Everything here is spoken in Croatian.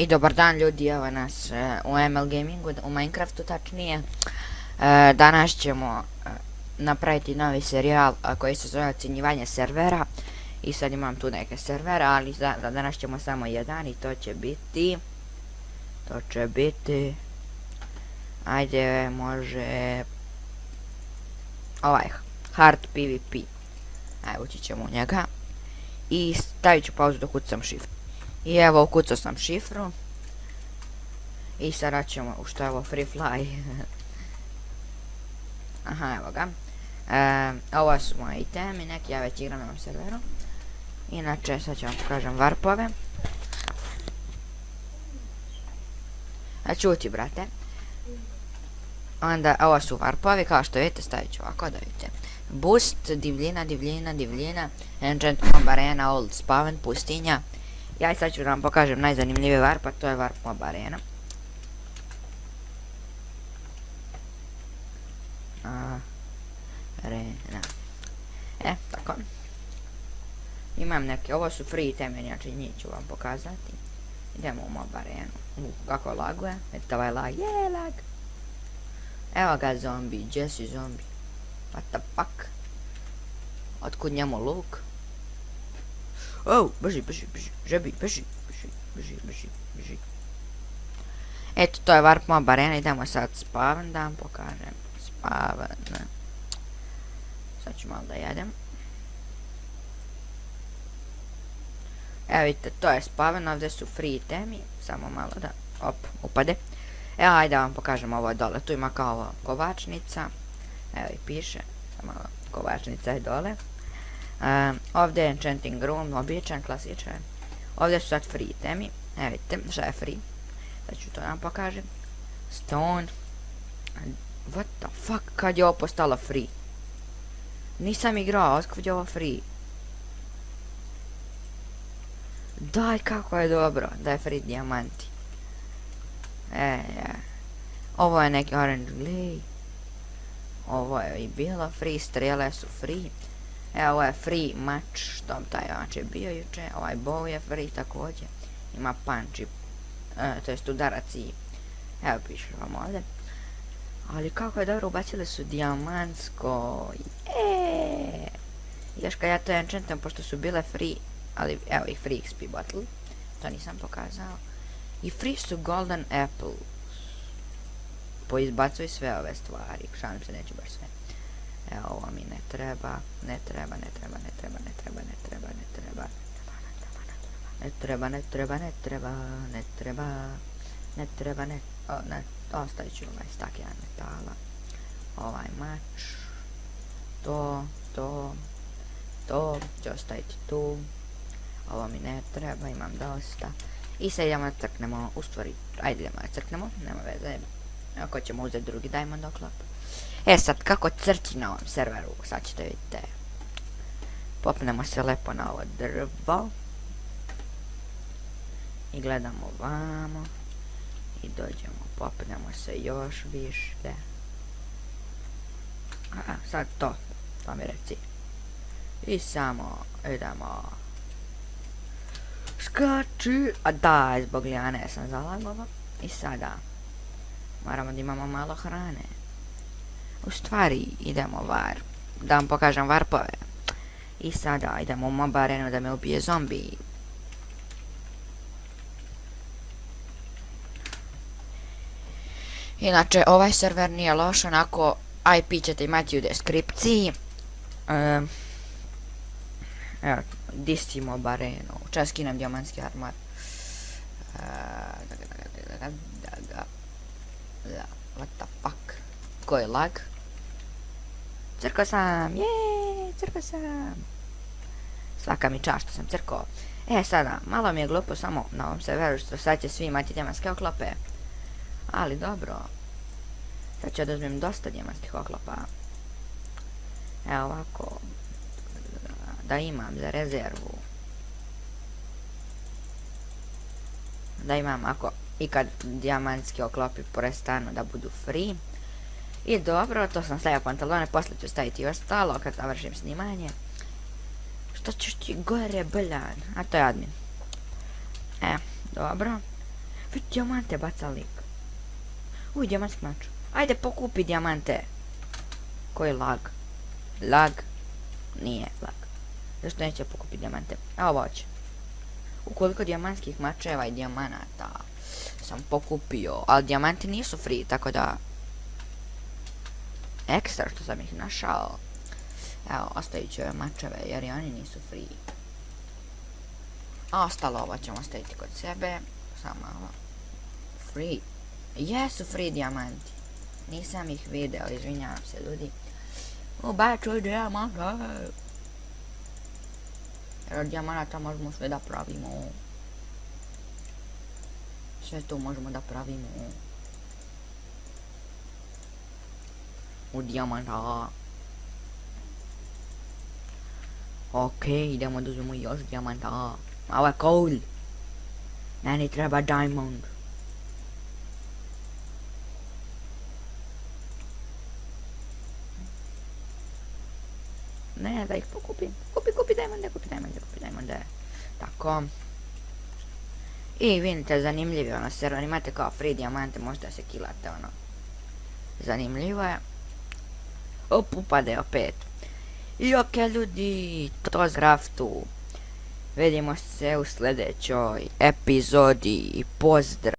I dobar dan ljudi, evo nas u ML Gamingu, u Minecraftu tačnije. Danas ćemo napraviti novi serijal koji se zove ocenjivanje servera. I sad imam tu neke servera, ali danas ćemo samo jedan i to će biti, ajde može, ovaj, HardPvp. Ajde, ući ćemo u njega. I stavit ću pauzu dok kucam šifru. I evo, ukucao sam šifru. I sada ćemo, što je ovo, free fly. Aha, evo ga. Ovo su moji itemi, neki ja već igram na ovom serveru. Inače, sad ću vam pokažem warpove. Čuti, brate. Onda, ovo su warpovi, kao što vidite, stavit ću ovako da vidite. Boost, divljina, enchant mob arena, old spawn, pustinja. Ja i sad ću da vam pokažem najzanimljiviji warp, a to je warp mob arena. Arena. Tako. Imam neke, ovo su free teme, znači njih ću vam pokazati. Idemo u mob arenu. Kako laguje, vidite ovaj lag, lag. Evo ga zombi, Jesse zombi. What the fuck? Otkud njemu luk? Oh, beži. Eto, to je warp mob arena, idemo sad spawn da vam pokažem. Spawn. Sad ću malo da jedem. Evo vidite, to je spawn, ovdje su free temi, samo malo da, upade. Evo, ajde da vam pokažem ovo dole, tu ima kao ovo kovačnica. Evo i piše, samo kovačnica je dole. Ovdje je enchanting room, običan, klasičan. Ovdje su sad free temi. Evo vidite, šta je free. Sad ću to vam pokažem. Stone. What the fuck, kad je ovo postalo free? Nisam igrao, otkad je ovo free? Daj, kako je dobro da je free dijamanti. Ovo je neki orange glej. Ovo je i bilo free, strele su free. Evo, ovo je free mač, što taj mač je bio juče. Ovaj bow je free također. Ima punch i, to jest udarac i, evo piše vam ovdje. Ali kako je dobro, ubacili su dijamantsko. Još kad ja to enchantam, pošto su bile free, ali evo ih free XP bottle. To nisam pokazao. I free su golden apples. Poizbacuj sve ove stvari. Šalim se, neću baš sve. Evo, ovo mi ne treba. Ostavit ću ovaj stak jedan metala. Ovaj mač. To ću ostaviti tu. Ovo mi ne treba, imam dosta. I sad idemo da crknemo, u stvari, ajde idemo da crknemo, nema veze. Ako ćemo uzeti drugi diamond oklop. Sad, kako crti na ovom serveru, sad ćete vidite. Popnemo se lepo na ovo drvo. I gledamo vamo. I dođemo, popnemo se još više. Sad to mi reci. I samo idemo. Skači. A da, zbog lijane sam zalagovo. I sada moramo da imamo malo hrane. U stvari idemo da vam pokažem warpove. I sada idemo u mob arenu da me ubije zombi. Inače, ovaj server nije loš, onako IP ćete imati u deskripciji. Evo, DC mob arenu. Čas skinem dijamantski armor. What the fuck? Ko je lag? Crkao sam, crkao sam. Svaka mi čast što sam crkao. Sada, malo mi je glupo samo na ovom serveru što sad će svi imati dijamantske oklope. Ali dobro. Sad ću da uzmem dosta dijamantskih oklopa. Evo ovako. Da imam za rezervu. Da imam ako i kad dijamantski oklopi prestanu da budu free. I dobro, to sam stavio pantalone, poslije ću staviti i ostalo kad završim snimanje. Što ćeš ti gore, bljan? A to je admin. Dobro. Već dijamante baca lik. Uj, dijamantski mač. Ajde, pokupi dijamante. Koji je lag? Lag? Nije lag. Zašto neće pokupiti dijamante? A ovo će. Ukoliko dijamantskih mačeva i dijamanata sam pokupio, ali dijamanti nisu free, tako da ekstra što sam ih našao. Evo, ostavit ću ove mačeve jer i oni nisu free. A ostalo ovo ćemo ostaviti kod sebe. Samo malo. Free. Jesu free dijamanti. Nisam ih video, izvinjavam se ljudi. Ubačuj dijamante. Jer od dijamanata možemo sve da pravimo. Sve to možemo da pravimo. U dijamanta. Ok, idemo da uzmemo još dijamanta. Ovo je coal. Meni treba diamond. Ne, da ih pokupim. Kupi diamonde. Tako. I vidite, zanimljivo je ono server. Imate kao free dijamante, možete se kilate ono. Zanimljivo je. Op, upade opet. I ok ljudi, to z craftu. Vidimo se u sljedećoj epizodi i pozdrav.